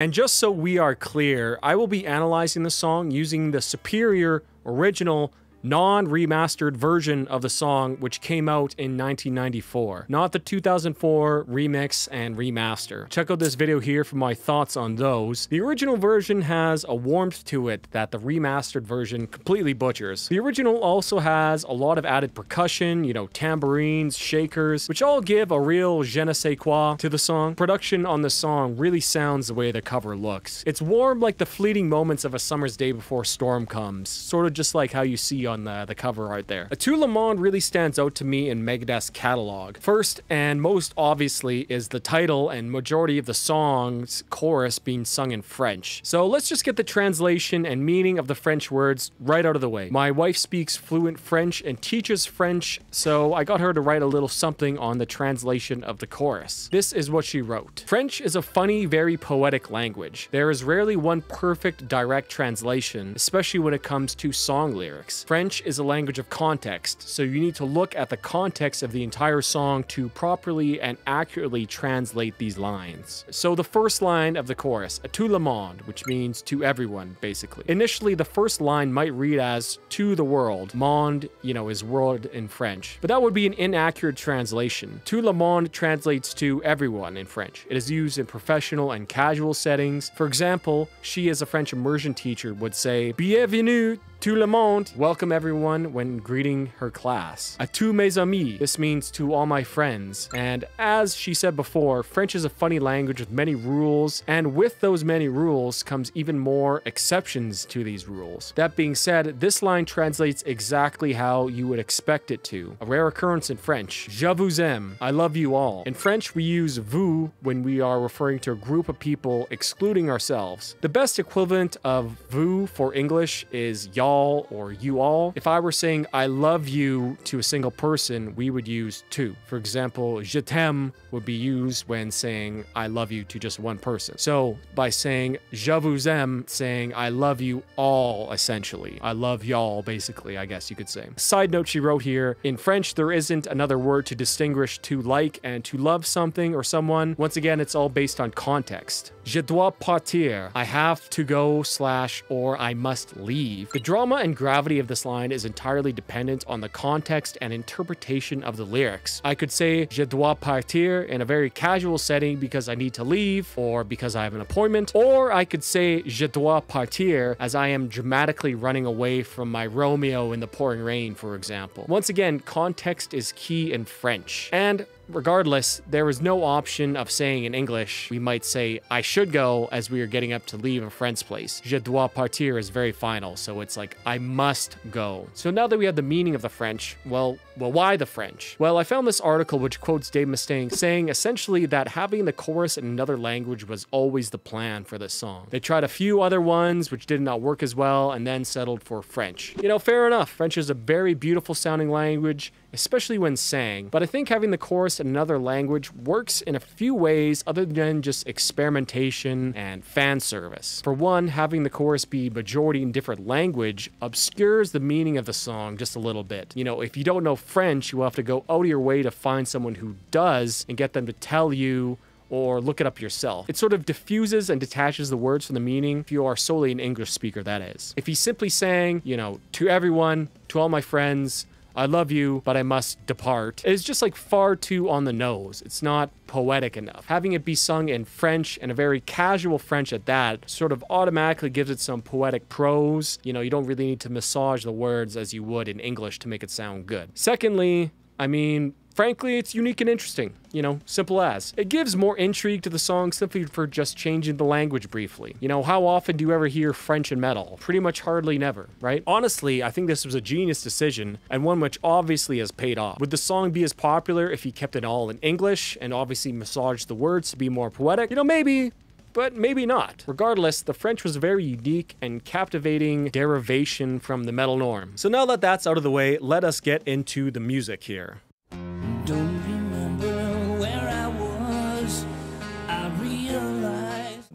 And just so we are clear, I will be analyzing the song using the superior, original, non-remastered version of the song which came out in 1994, not the 2004 remix and remaster. Check out this video here for my thoughts on those. The original version has a warmth to it that the remastered version completely butchers. The original also has a lot of added percussion, you know, tambourines, shakers, which all give a real je ne sais quoi to the song. Production on the song really sounds the way the cover looks. It's warm like the fleeting moments of a summer's day before storm comes, sort of just like how you see on the cover art there. Tout Le Monde really stands out to me in Megadeth's catalog. First and most obviously is the title and majority of the song's chorus being sung in French. So let's just get the translation and meaning of the French words right out of the way. My wife speaks fluent French and teaches French, so I got her to write a little something on the translation of the chorus. This is what she wrote. French is a funny, very poetic language. There is rarely one perfect direct translation, especially when it comes to song lyrics. French is a language of context, so you need to look at the context of the entire song to properly and accurately translate these lines. So the first line of the chorus, Tout le monde, which means to everyone, basically. Initially, the first line might read as to the world. Monde, you know, is world in French, but that would be an inaccurate translation. Tout le monde translates to everyone in French. It is used in professional and casual settings. For example, she as a French immersion teacher would say, Bienvenue tout le monde, welcome everyone when greeting her class. À tous mes amis, this means to all my friends. And as she said before, French is a funny language with many rules, and with those many rules comes even more exceptions to these rules. That being said, this line translates exactly how you would expect it to. A rare occurrence in French. Je vous aime, I love you all. In French, we use vous when we are referring to a group of people excluding ourselves. The best equivalent of vous for English is y'all or you all. If I were saying I love you to a single person, we would use tu. For example, je t'aime would be used when saying I love you to just one person. So by saying je vous aime, saying I love you all, essentially. I love y'all, basically, I guess you could say. Side note she wrote here, in French, there isn't another word to distinguish to like and to love something or someone. Once again, it's all based on context. Je dois partir. I have to go / or I must leave. The drama and gravity of this line is entirely dependent on the context and interpretation of the lyrics. I could say je dois partir in a very casual setting because I need to leave or because I have an appointment, or I could say je dois partir as I am dramatically running away from my Romeo in the pouring rain, for example. Once again, context is key in French. And regardless, there is no option of saying in English, we might say, I should go as we are getting up to leave a friend's place. Je dois partir is very final, so it's like, I must go. So now that we have the meaning of the French, well, why the French? Well, I found this article which quotes Dave Mustaine saying essentially that having the chorus in another language was always the plan for this song. They tried a few other ones which did not work as well and then settled for French. You know, fair enough. French is a very beautiful sounding language, especially when sang, but I think having the chorus in another language works in a few ways other than just experimentation and fan service. For one, having the chorus be majority in different language obscures the meaning of the song just a little bit. You know, if you don't know French, you will have to go out of your way to find someone who does and get them to tell you or look it up yourself. It sort of diffuses and detaches the words from the meaning if you are solely an English speaker, that is. If he's simply saying, you know, to everyone, to all my friends, I love you, but I must depart, it's just like far too on the nose. It's not poetic enough. Having it be sung in French, and a very casual French at that, sort of automatically gives it some poetic prose. You know, you don't really need to massage the words as you would in English to make it sound good. Secondly, I mean, frankly, it's unique and interesting. You know, simple as. It gives more intrigue to the song simply for just changing the language briefly. You know, how often do you ever hear French in metal? Pretty much hardly never, right? Honestly, I think this was a genius decision and one which obviously has paid off. Would the song be as popular if he kept it all in English and obviously massaged the words to be more poetic? You know, maybe, but maybe not. Regardless, the French was a very unique and captivating derivation from the metal norm. So now that that's out of the way, let us get into the music here.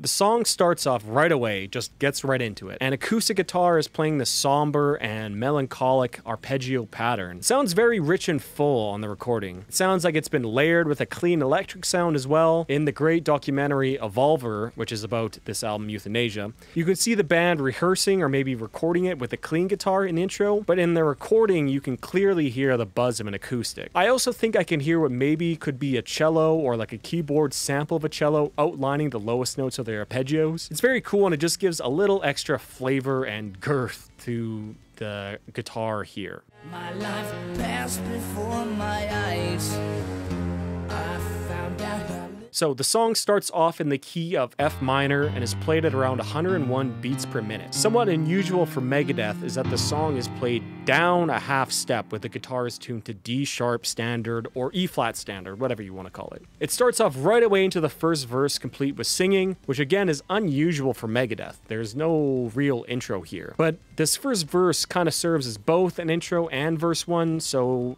The song starts off right away, just gets right into it. An acoustic guitar is playing the somber and melancholic arpeggio pattern. It sounds very rich and full on the recording. It sounds like it's been layered with a clean electric sound as well. In the great documentary Evolver, which is about this album Youthanasia, you can see the band rehearsing or maybe recording it with a clean guitar in the intro, but in the recording you can clearly hear the buzz of an acoustic. I also think I can hear what maybe could be a cello or like a keyboard sample of a cello outlining the lowest notes of their arpeggios. It's very cool and it just gives a little extra flavor and girth to the guitar here. My life passed before my eyes. I found out. So the song starts off in the key of F minor and is played at around 101 beats per minute. Somewhat unusual for Megadeth is that the song is played down a half step with the guitars tuned to D sharp standard or E flat standard, whatever you want to call it. It starts off right away into the first verse complete with singing, which again is unusual for Megadeth. There's no real intro here. But this first verse kind of serves as both an intro and verse 1, so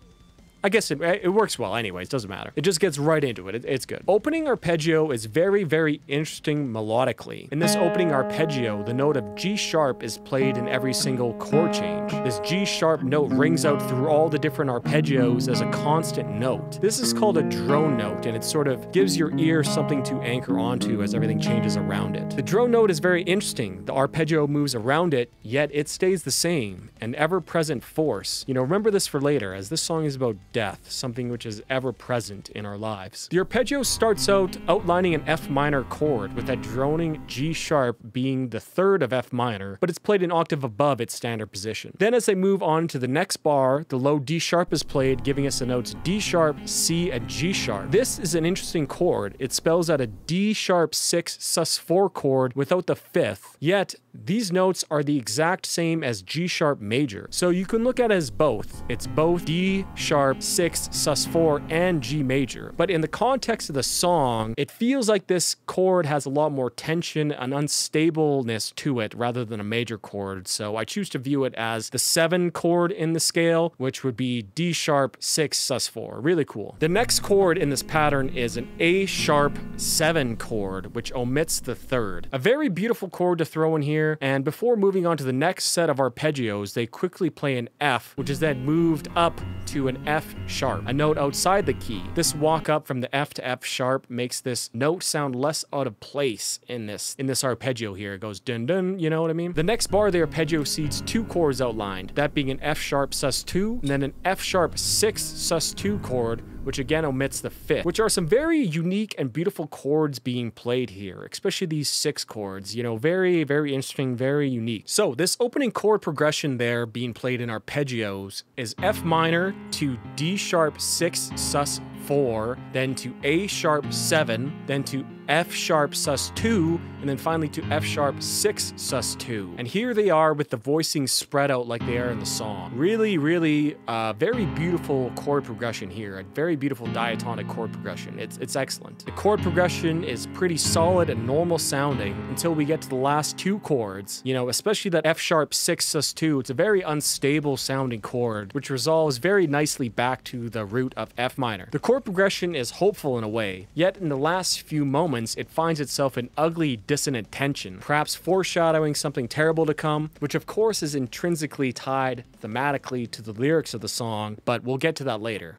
I guess it works well anyways, doesn't matter. It just gets right into it. It's good. Opening arpeggio is very, very interesting melodically. In this opening arpeggio, the note of G sharp is played in every single chord change. This G sharp note rings out through all the different arpeggios as a constant note. This is called a drone note, and it sort of gives your ear something to anchor onto as everything changes around it. The drone note is very interesting. The arpeggio moves around it, yet it stays the same, an ever-present force. You know, remember this for later, as this song is about death, something which is ever present in our lives. The arpeggio starts out outlining an F minor chord, with that droning G sharp being the third of F minor, but it's played an octave above its standard position. Then as they move on to the next bar, the low D sharp is played, giving us the notes D sharp, C, and G sharp. This is an interesting chord. It spells out a D sharp 6 sus4 chord without the fifth, yet these notes are the exact same as G sharp major. So you can look at it as both. It's both D sharp 6 sus4 and G major. But in the context of the song, it feels like this chord has a lot more tension and unstableness to it rather than a major chord. So I choose to view it as the 7 chord in the scale, which would be D sharp 6 sus4. Really cool. The next chord in this pattern is an A sharp 7 chord, which omits the third. A very beautiful chord to throw in here. And before moving on to the next set of arpeggios, they quickly play an F, which is then moved up to an F sharp, a note outside the key. This walk up from the F to F sharp makes this note sound less out of place in this arpeggio here. It goes dun dun, you know what I mean? The next bar of the arpeggio sees 2 chords outlined, that being an F sharp sus2 and then an F sharp 6 sus2 chord, which again omits the fifth, which are some very unique and beautiful chords being played here, especially these 6 chords, you know, very, very interesting, very unique. So this opening chord progression there being played in arpeggios is F minor to D sharp 6 sus 4, then to A sharp 7, then to F sharp sus2, and then finally to F sharp 6 sus2. And here they are with the voicing spread out like they are in the song. Really, really very beautiful chord progression here. A very beautiful diatonic chord progression. It's excellent. The chord progression is pretty solid and normal sounding until we get to the last 2 chords. You know, especially that F sharp 6 sus2. It's a very unstable sounding chord, which resolves very nicely back to the root of F minor. The chord progression is hopeful in a way, yet in the last few moments it finds itself in ugly dissonant tension, perhaps foreshadowing something terrible to come, which of course is intrinsically tied thematically to the lyrics of the song, but we'll get to that later.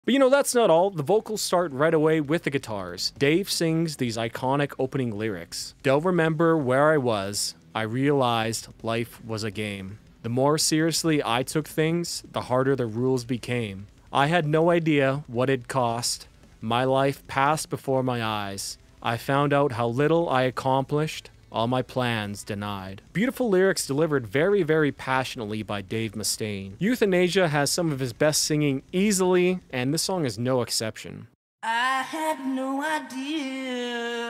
But you know, that's not all. The vocals start right away with the guitars. Dave sings these iconic opening lyrics. Don't remember where I was. I realized life was a game. The more seriously I took things, the harder the rules became. I had no idea what it cost. My life passed before my eyes. I found out how little I accomplished, all my plans denied. Beautiful lyrics delivered very, very passionately by Dave Mustaine. Youthanasia has some of his best singing easily, and this song is no exception. I had no idea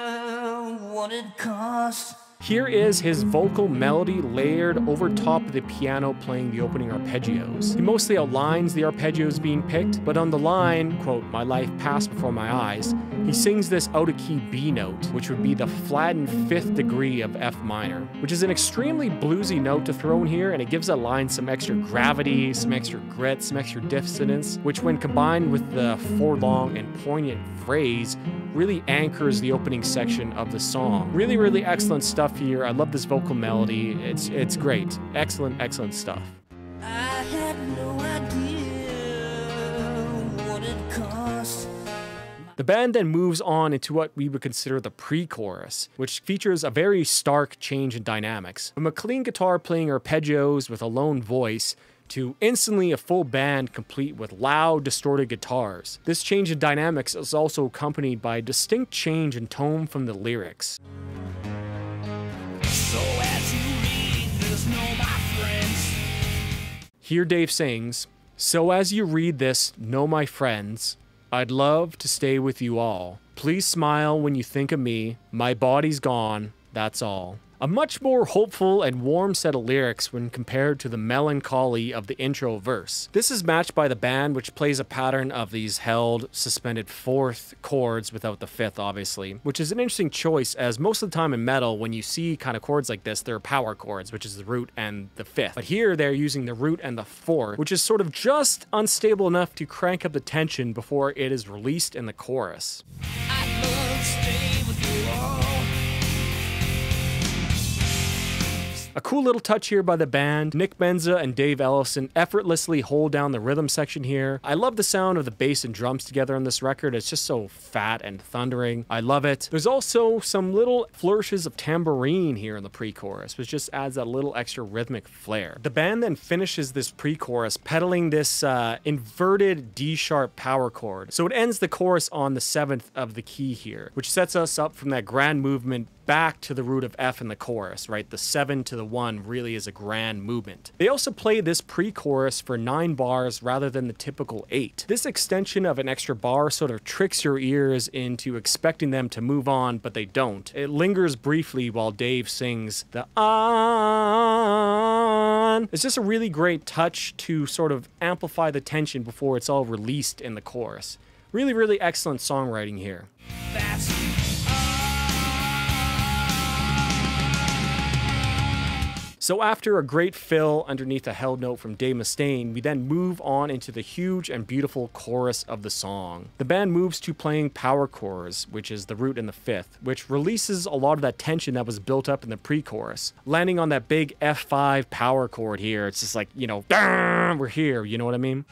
what it cost. Here is his vocal melody layered over top of the piano playing the opening arpeggios. He mostly outlines the arpeggios being picked, but on the line, quote, "My life passed before my eyes," he sings this out-of-key B note, which would be the flattened 5th degree of F minor, which is an extremely bluesy note to throw in here, and it gives that line some extra gravity, some extra grit, some extra dissonance, which when combined with the forlong and poignant phrase, really anchors the opening section of the song. Really, really excellent stuff here. I love this vocal melody. It's great. Excellent stuff. I had no idea what it cost. The band then moves on into what we would consider the pre-chorus, which features a very stark change in dynamics. From a clean guitar playing arpeggios with a lone voice, to instantly a full band complete with loud, distorted guitars. This change in dynamics is also accompanied by a distinct change in tone from the lyrics. So as you read this, know my friends. Here Dave sings, "So as you read this, know my friends, I'd love to stay with you all. Please smile when you think of me, my body's gone, that's all." A much more hopeful and warm set of lyrics when compared to the melancholy of the intro verse. This is matched by the band, which plays a pattern of these held, suspended 4th chords without the 5th, obviously, which is an interesting choice, as most of the time in metal, when you see kind of chords like this, they're power chords, which is the root and the 5th. But here they're using the root and the 4th, which is sort of just unstable enough to crank up the tension before it is released in the chorus. I'd love to stay with you all. A cool little touch here by the band. Nick Benza and Dave Ellison effortlessly hold down the rhythm section here. I love the sound of the bass and drums together on this record. It's just so fat and thundering. I love it. There's also some little flourishes of tambourine here in the pre-chorus, which just adds that little extra rhythmic flair. The band then finishes this pre-chorus pedaling this inverted D-sharp power chord. So it ends the chorus on the 7th of the key here, which sets us up from that grand movement back to the root of F in the chorus, right? The 7 to the 1 really is a grand movement. They also play this pre-chorus for 9 bars rather than the typical 8. This extension of an extra bar sort of tricks your ears into expecting them to move on, but they don't. It lingers briefly while Dave sings the on. It's just a really great touch to sort of amplify the tension before it's all released in the chorus. Really, really excellent songwriting here. That's So after a great fill underneath a held note from Dave Mustaine, we then move on into the huge and beautiful chorus of the song. The band moves to playing power chords, which is the root and the 5th, which releases a lot of that tension that was built up in the pre-chorus. Landing on that big F5 power chord here, it's just like, you know, we're here, you know what I mean?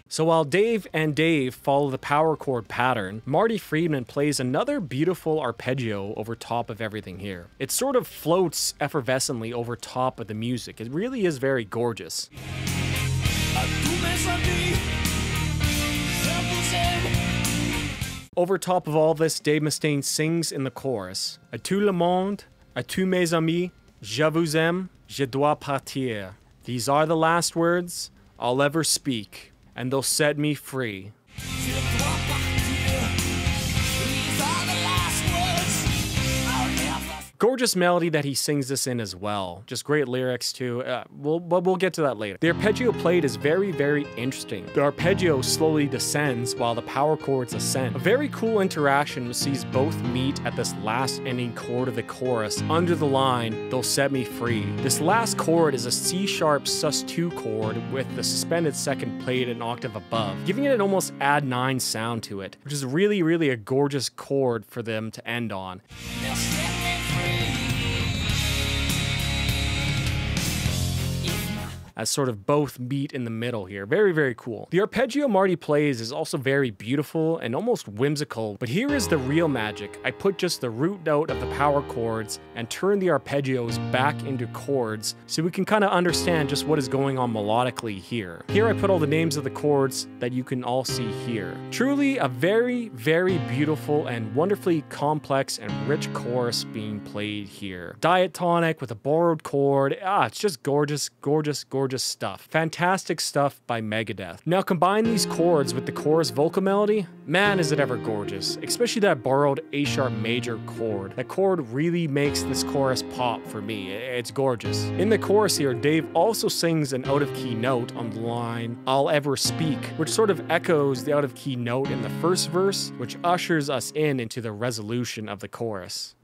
So while Dave and Dave follow the power chord pattern, Marty Friedman plays another beautiful arpeggio over top of everything here. It sort of floats effervescently over top of the music. It really is very gorgeous. Over top of all this, Dave Mustaine sings in the chorus, "À tout le monde, à tous mes amis, je vous aime, je dois partir. These are the last words I'll ever speak, and they'll set me free." Gorgeous melody that he sings this in as well. Just great lyrics too. We'll get to that later. The arpeggio played is very, very interesting. The arpeggio slowly descends while the power chords ascend. A very cool interaction sees both meet at this last ending chord of the chorus under the line, "They'll set me free." This last chord is a C-sharp sus2 chord with the suspended 2nd played an octave above, giving it an almost add 9 sound to it, which is really, really a gorgeous chord for them to end on. As sort of both meet in the middle here. Very, very cool. The arpeggio Marty plays is also very beautiful and almost whimsical, but here is the real magic. I put just the root note of the power chords and turn the arpeggios back into chords so we can kind of understand just what is going on melodically here. Here I put all the names of the chords that you can all see here. Truly a very, very beautiful and wonderfully complex and rich chorus being played here. Diatonic with a borrowed chord. It's just gorgeous, gorgeous, gorgeous gorgeous stuff. Fantastic stuff by Megadeth. Now combine these chords with the chorus vocal melody, man is it ever gorgeous, especially that borrowed A sharp major chord. That chord really makes this chorus pop for me, it's gorgeous. In the chorus here, Dave also sings an out of key note on the line, I'll ever speak, which sort of echoes the out of key note in the first verse, which ushers us into the resolution of the chorus.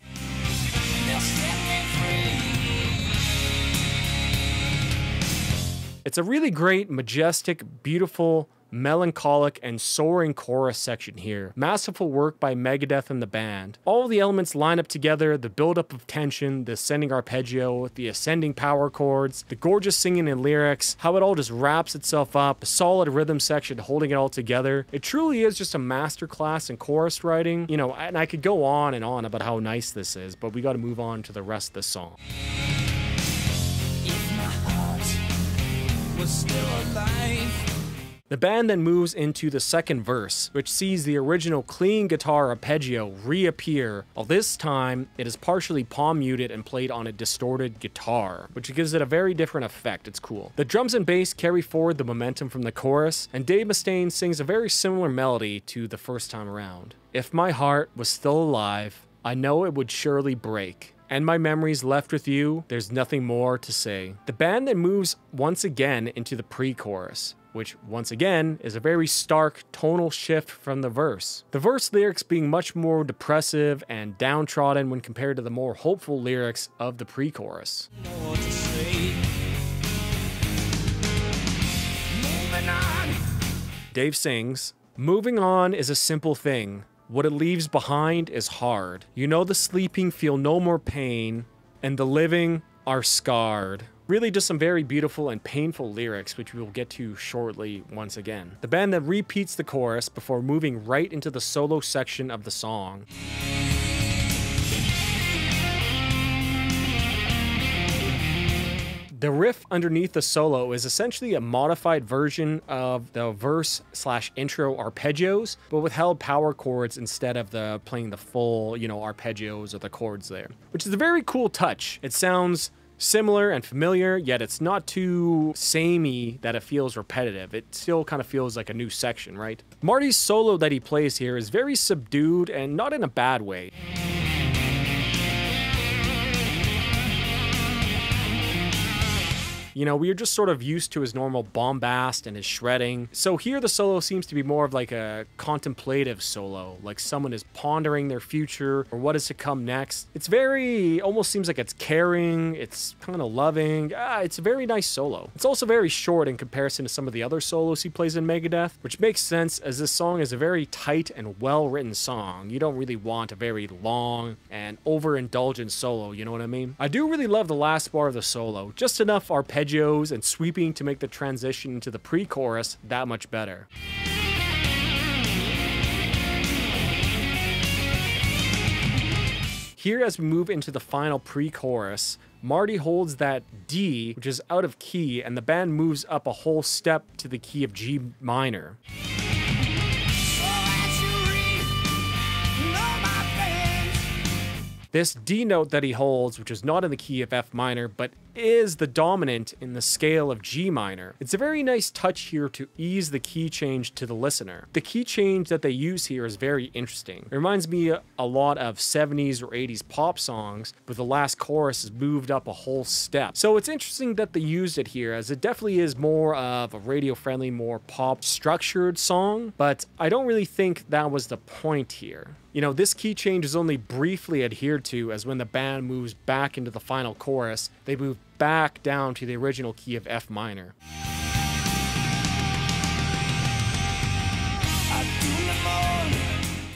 It's a really great, majestic, beautiful, melancholic, and soaring chorus section here. Masterful work by Megadeth and the band. All the elements line up together, the buildup of tension, the ascending arpeggio, the ascending power chords, the gorgeous singing and lyrics, how it all just wraps itself up, a solid rhythm section holding it all together. It truly is just a masterclass in chorus writing. You know, and I could go on and on about how nice this is, but we gotta move on to the rest of the song. If my heart was still alive. The band then moves into the second verse, which sees the original clean guitar arpeggio reappear, although this time it is partially palm muted and played on a distorted guitar, which gives it a very different effect. It's cool. The drums and bass carry forward the momentum from the chorus, and Dave Mustaine sings a very similar melody to the first time around. If my heart was still alive, I know it would surely break. And my memories left with you, there's nothing more to say. The band then moves once again into the pre-chorus, which once again is a very stark tonal shift from the verse. The verse lyrics being much more depressive and downtrodden when compared to the more hopeful lyrics of the pre-chorus. Dave sings, moving on is a simple thing. What it leaves behind is hard. You know the sleeping feel no more pain, and the living are scarred. Really just some very beautiful and painful lyrics, which we will get to shortly once again. The band then repeats the chorus before moving right into the solo section of the song. The riff underneath the solo is essentially a modified version of the verse/intro arpeggios, but with held power chords instead of playing the full, arpeggios or the chords there, which is a very cool touch. It sounds similar and familiar, yet it's not too samey that it feels repetitive. It still kind of feels like a new section, right? Marty's solo that he plays here is very subdued and not in a bad way. We are just sort of used to his normal bombast and his shredding. So here the solo seems to be more of like a contemplative solo, like someone is pondering their future or what is to come next. It's almost seems like it's caring, it's kind of loving. It's a very nice solo. It's also very short in comparison to some of the other solos he plays in Megadeth, which makes sense as this song is a very tight and well-written song. You don't really want a very long and overindulgent solo, you know what I mean? I do really love the last bar of the solo, just enough arpeggios and sweeping to make the transition into the pre-chorus that much better. Here, as we move into the final pre-chorus, Marty holds that D, which is out of key, and the band moves up a whole step to the key of G minor. This D note that he holds, which is not in the key of F minor, but is the dominant in the scale of G minor. It's a very nice touch here to ease the key change to the listener. The key change that they use here is very interesting. It reminds me a lot of 70s or 80s pop songs, but the last chorus is moved up a whole step. So it's interesting that they used it here, as it definitely is more of a radio-friendly, more pop-structured song, but I don't really think that was the point here. This key change is only briefly adhered to, as when the band moves back into the final chorus, they move back down to the original key of F minor.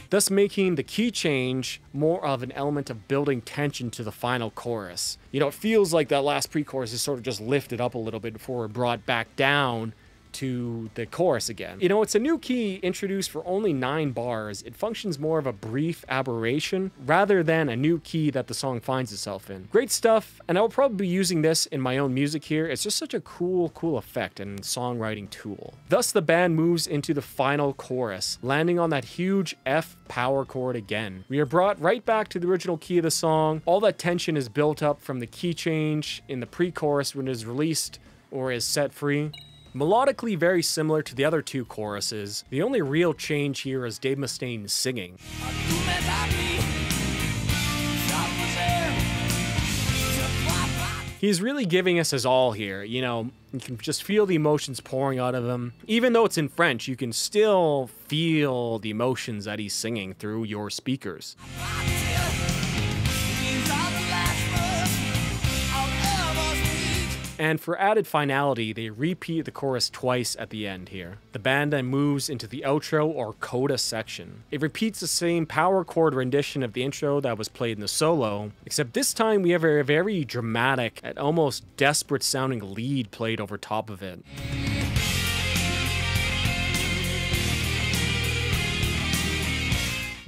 Thus making the key change more of an element of building tension to the final chorus. It feels like that last pre-chorus is sort of just lifted up a little bit before it brought back down to the chorus again. It's a new key introduced for only 9 bars. It functions more of a brief aberration rather than a new key that the song finds itself in. Great stuff, and I will probably be using this in my own music here. It's just such a cool effect and songwriting tool. Thus, the band moves into the final chorus, landing on that huge F power chord again. We are brought right back to the original key of the song. All that tension is built up from the key change in the pre-chorus when it is released or is set free. Melodically very similar to the other two choruses. The only real change here is Dave Mustaine singing. He's really giving us his all here, you know, you can just feel the emotions pouring out of him. Even though it's in French, you can still feel the emotions that he's singing through your speakers. And for added finality, they repeat the chorus twice at the end here. The band then moves into the outro or coda section. It repeats the same power chord rendition of the intro that was played in the solo, except this time we have a very dramatic and almost desperate sounding lead played over top of it.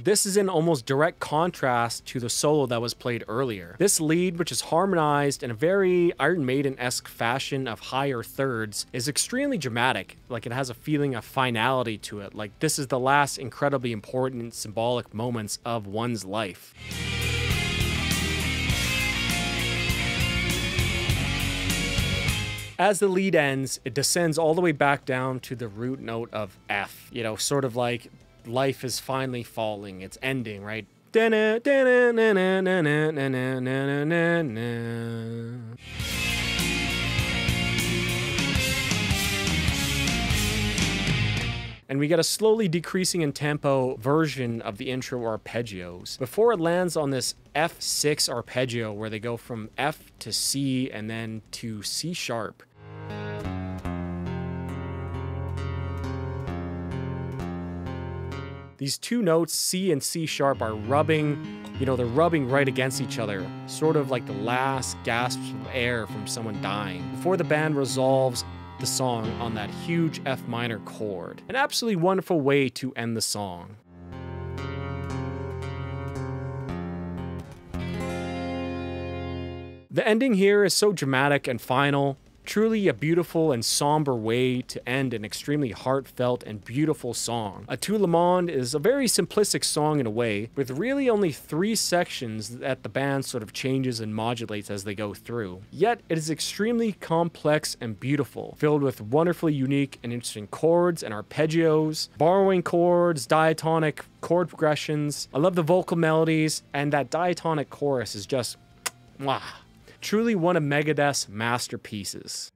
This is in almost direct contrast to the solo that was played earlier. This lead, which is harmonized in a very Iron Maiden-esque fashion of higher thirds, is extremely dramatic. Like, it has a feeling of finality to it. Like, this is the last incredibly important symbolic moments of one's life. As the lead ends, it descends all the way back down to the root note of F. You know, sort of like life is finally falling, it's ending, right? And we get a slowly decreasing in tempo version of the intro arpeggios before it lands on this F6 arpeggio where they go from F to C and then to C sharp. These two notes, C and C sharp, are rubbing, you know, they're rubbing right against each other, sort of like the last gasps of air from someone dying, before the band resolves the song on that huge F minor chord. An absolutely wonderful way to end the song. The ending here is so dramatic and final. Truly a beautiful and somber way to end an extremely heartfelt and beautiful song. A Tout Le Monde is a very simplistic song in a way, with really only 3 sections that the band sort of changes and modulates as they go through. Yet it is extremely complex and beautiful, filled with wonderfully unique and interesting chords and arpeggios, borrowing chords, diatonic chord progressions. I love the vocal melodies, and that diatonic chorus is just mwah. Truly one of Megadeth's masterpieces.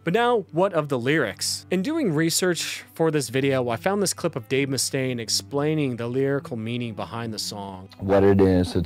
But now, what of the lyrics? In doing research for this video, I found this clip of Dave Mustaine explaining the lyrical meaning behind the song. What it is,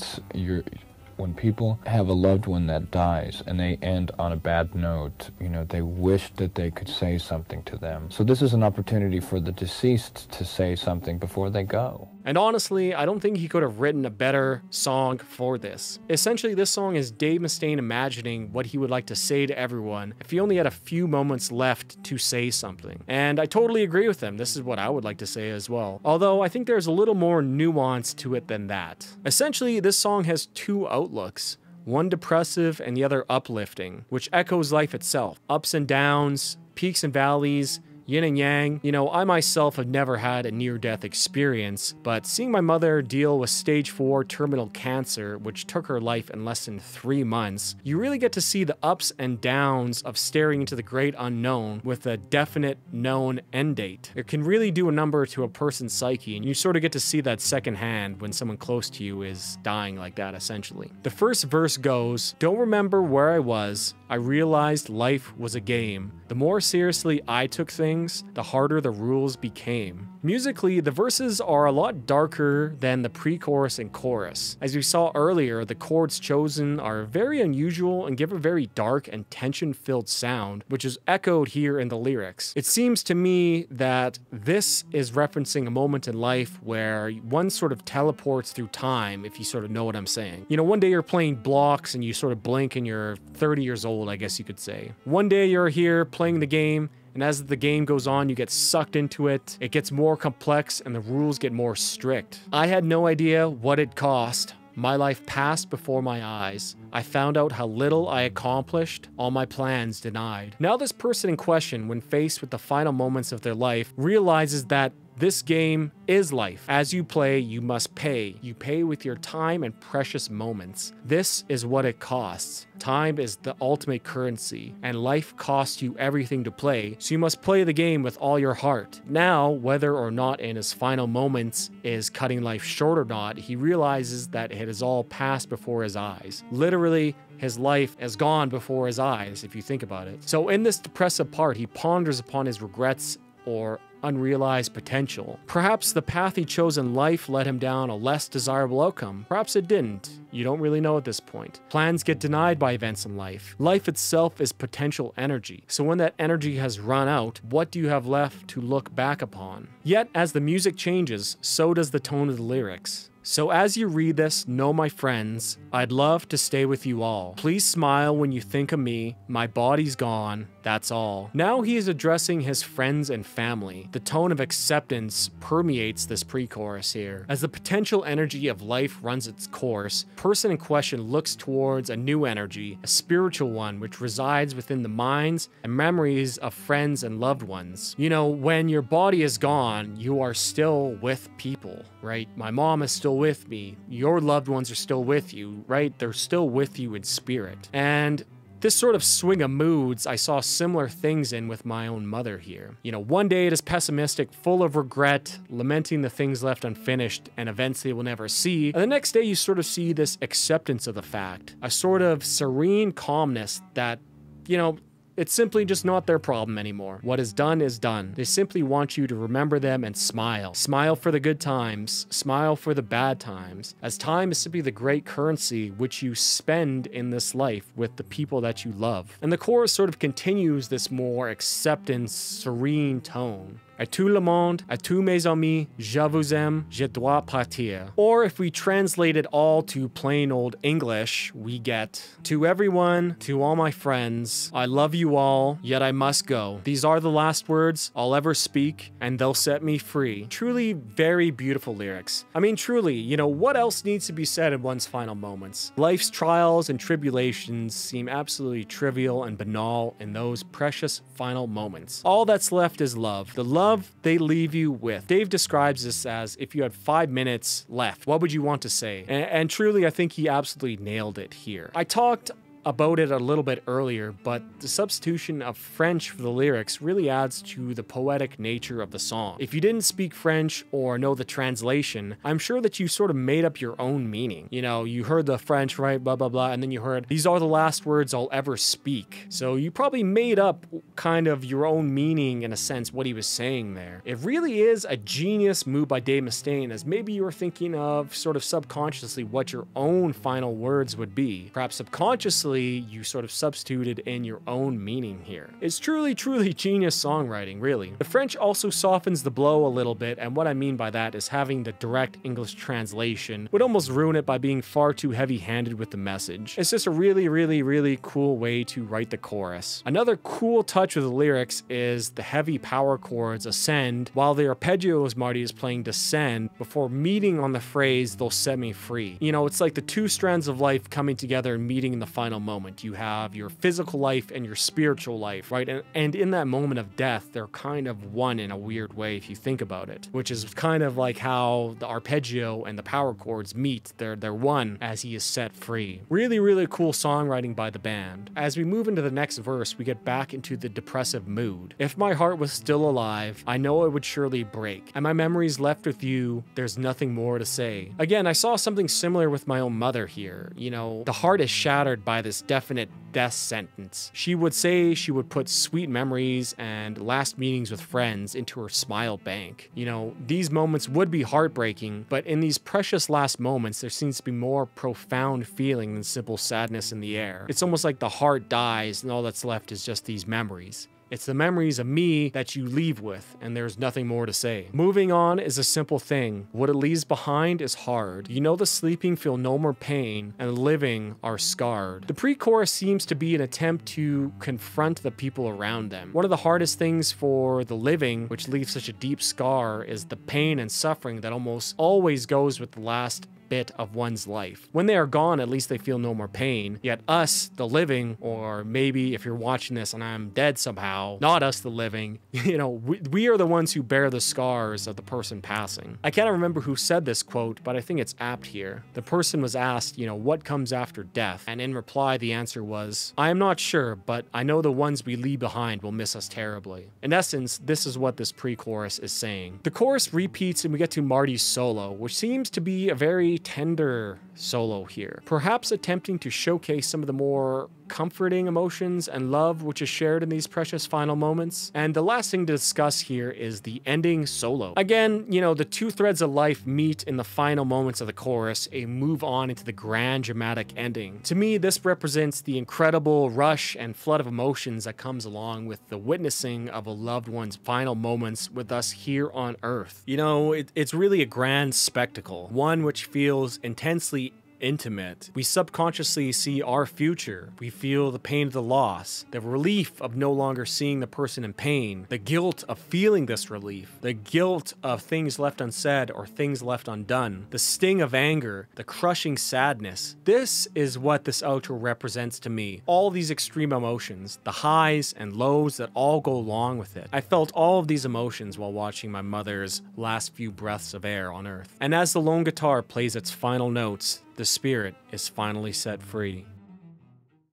when people have a loved one that dies and they end on a bad note, you know, they wish that they could say something to them. So this is an opportunity for the deceased to say something before they go. And honestly, I don't think he could have written a better song for this. Essentially, this song is Dave Mustaine imagining what he would like to say to everyone if he only had a few moments left to say something. And I totally agree with him. This is what I would like to say as well. Although I think there's a little more nuance to it than that. Essentially, this song has 2 outlooks. One depressive and the other uplifting, which echoes life itself. Ups and downs, peaks and valleys, yin and yang. You know, I myself have never had a near-death experience, but seeing my mother deal with stage 4 terminal cancer, which took her life in less than 3 months, you really get to see the ups and downs of staring into the great unknown with a definite known end date. It can really do a number to a person's psyche, and you sort of get to see that secondhand when someone close to you is dying like that, essentially. The first verse goes, "Don't remember where I was. I realized life was a game. The more seriously I took things, the harder the rules became." Musically, the verses are a lot darker than the pre-chorus and chorus. As we saw earlier, the chords chosen are very unusual and give a very dark and tension-filled sound, which is echoed here in the lyrics. It seems to me that this is referencing a moment in life where one sort of teleports through time, if you sort of know what I'm saying. You know, one day you're playing blocks and you sort of blink and you're 30 years old, I guess you could say. One day you're here playing the game, and as the game goes on, you get sucked into it. It gets more complex and the rules get more strict. I had no idea what it cost. My life passed before my eyes. I found out how little I accomplished, all my plans denied. Now this person in question, when faced with the final moments of their life, realizes that this game is life. As you play, you must pay. You pay with your time and precious moments. This is what it costs. Time is the ultimate currency, and life costs you everything to play, so you must play the game with all your heart. Now, whether or not in his final moments is cutting life short or not, he realizes that it has all passed before his eyes. Literally, his life has gone before his eyes, if you think about it. So in this depressive part, he ponders upon his regrets or unrealized potential. Perhaps the path he chose in life led him down a less desirable outcome. Perhaps it didn't. You don't really know at this point. Plans get denied by events in life. Life itself is potential energy. So when that energy has run out, what do you have left to look back upon? Yet, as the music changes, so does the tone of the lyrics. So as you read this, know my friends, I'd love to stay with you all. Please smile when you think of me. My body's gone, that's all. Now he is addressing his friends and family. The tone of acceptance permeates this pre-chorus here. As the potential energy of life runs its course, the person in question looks towards a new energy, a spiritual one which resides within the minds and memories of friends and loved ones. You know, when your body is gone, you are still with people, right? My mom is still with me. Your loved ones are still with you, right? They're still with you in spirit. And this sort of swing of moods, I saw similar things in with my own mother here. You know, one day it is pessimistic, full of regret, lamenting the things left unfinished and events they will never see. And the next day you sort of see this acceptance of the fact, a sort of serene calmness that, you know, it's simply just not their problem anymore. What is done is done. They simply want you to remember them and smile. Smile for the good times. Smile for the bad times. As time is simply the great currency which you spend in this life with the people that you love. And the chorus sort of continues this more acceptance, serene tone. À tout le monde, à tous mes amis, je vous aime, je dois partir. Or if we translate it all to plain old English, we get, to everyone, to all my friends, I love you all, yet I must go. These are the last words I'll ever speak, and they'll set me free. Truly very beautiful lyrics. I mean, truly, you know, what else needs to be said in one's final moments? Life's trials and tribulations seem absolutely trivial and banal in those precious final moments. All that's left is love. The love they leave you with. Dave describes this as, if you had 5 minutes left, what would you want to say? And truly, I think he absolutely nailed it here. I talked about it a little bit earlier, but the substitution of French for the lyrics really adds to the poetic nature of the song. If you didn't speak French or know the translation, I'm sure that you sort of made up your own meaning. You know, you heard the French, right, blah, blah, blah, and then you heard, these are the last words I'll ever speak. So you probably made up kind of your own meaning, in a sense, what he was saying there. It really is a genius move by Dave Mustaine, as maybe you were thinking of sort of subconsciously what your own final words would be. Perhaps subconsciously, you sort of substituted in your own meaning here. It's truly, truly genius songwriting, really. The French also softens the blow a little bit, and what I mean by that is having the direct English translation would almost ruin it by being far too heavy-handed with the message. It's just a really, really, really cool way to write the chorus. Another cool touch with the lyrics is the heavy power chords ascend, while the arpeggio, as Marty is playing, descend before meeting on the phrase, they'll set me free. You know, it's like the two strands of life coming together and meeting in the final moment. You have your physical life and your spiritual life, right? And in that moment of death, they're kind of one in a weird way if you think about it, which is kind of like how the arpeggio and the power chords meet. They're one as he is set free. Really, really cool songwriting by the band. As we move into the next verse, we get back into the depressive mood. If my heart was still alive, I know it would surely break. And my memories left with you, there's nothing more to say. Again, I saw something similar with my own mother here. You know, the heart is shattered by this definite death sentence. She would say she would put sweet memories and last meetings with friends into her smile bank. You know, these moments would be heartbreaking, but in these precious last moments, there seems to be more profound feeling than simple sadness in the air. It's almost like the heart dies and all that's left is just these memories. It's the memories of me that you leave with, and there's nothing more to say. Moving on is a simple thing. What it leaves behind is hard. You know the sleeping feel no more pain, and the living are scarred. The pre-chorus seems to be an attempt to confront the people around them. One of the hardest things for the living, which leaves such a deep scar, is the pain and suffering that almost always goes with the last bit of one's life. When they are gone, at least they feel no more pain. Yet us, the living, or maybe if you're watching this and I'm dead somehow, not us, the living, you know, we are the ones who bear the scars of the person passing. I can't remember who said this quote, but I think it's apt here. The person was asked, you know, what comes after death? And in reply, the answer was, I am not sure, but I know the ones we leave behind will miss us terribly. In essence, this is what this pre-chorus is saying. The chorus repeats and we get to Marty's solo, which seems to be a very tender solo here, perhaps attempting to showcase some of the more comforting emotions and love which is shared in these precious final moments. And the last thing to discuss here is the ending solo. Again, you know, the two threads of life meet in the final moments of the chorus and move on into the grand dramatic ending. To me, this represents the incredible rush and flood of emotions that comes along with the witnessing of a loved one's final moments with us here on Earth. You know, it's really a grand spectacle, one which feels intensely intimate. We subconsciously see our future. We feel the pain of the loss, the relief of no longer seeing the person in pain, the guilt of feeling this relief, the guilt of things left unsaid or things left undone, the sting of anger, the crushing sadness. This is what this outro represents to me. All these extreme emotions, the highs and lows that all go along with it. I felt all of these emotions while watching my mother's last few breaths of air on Earth. And as the lone guitar plays its final notes, the spirit is finally set free.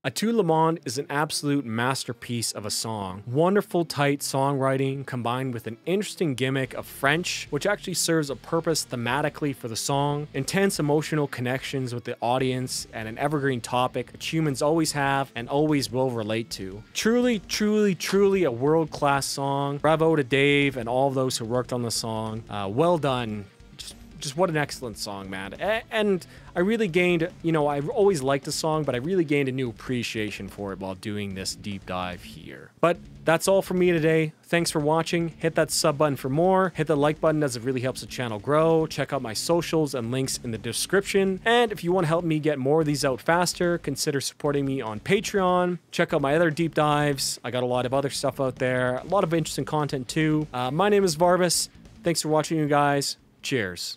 A Tout Le Monde is an absolute masterpiece of a song. Wonderful tight songwriting combined with an interesting gimmick of French, which actually serves a purpose thematically for the song, intense emotional connections with the audience, and an evergreen topic which humans always have and always will relate to. Truly, truly, truly a world-class song. Bravo to Dave and all of those who worked on the song. Well done. Just what an excellent song, man. And I really gained, you know, I've always liked the song, but I really gained a new appreciation for it while doing this deep dive here. But that's all from me today. Thanks for watching. Hit that sub button for more. Hit the like button as it really helps the channel grow. Check out my socials and links in the description. And if you want to help me get more of these out faster, consider supporting me on Patreon. Check out my other deep dives. I got a lot of other stuff out there. A lot of interesting content too. My name is Varvis. Thanks for watching, you guys. Cheers.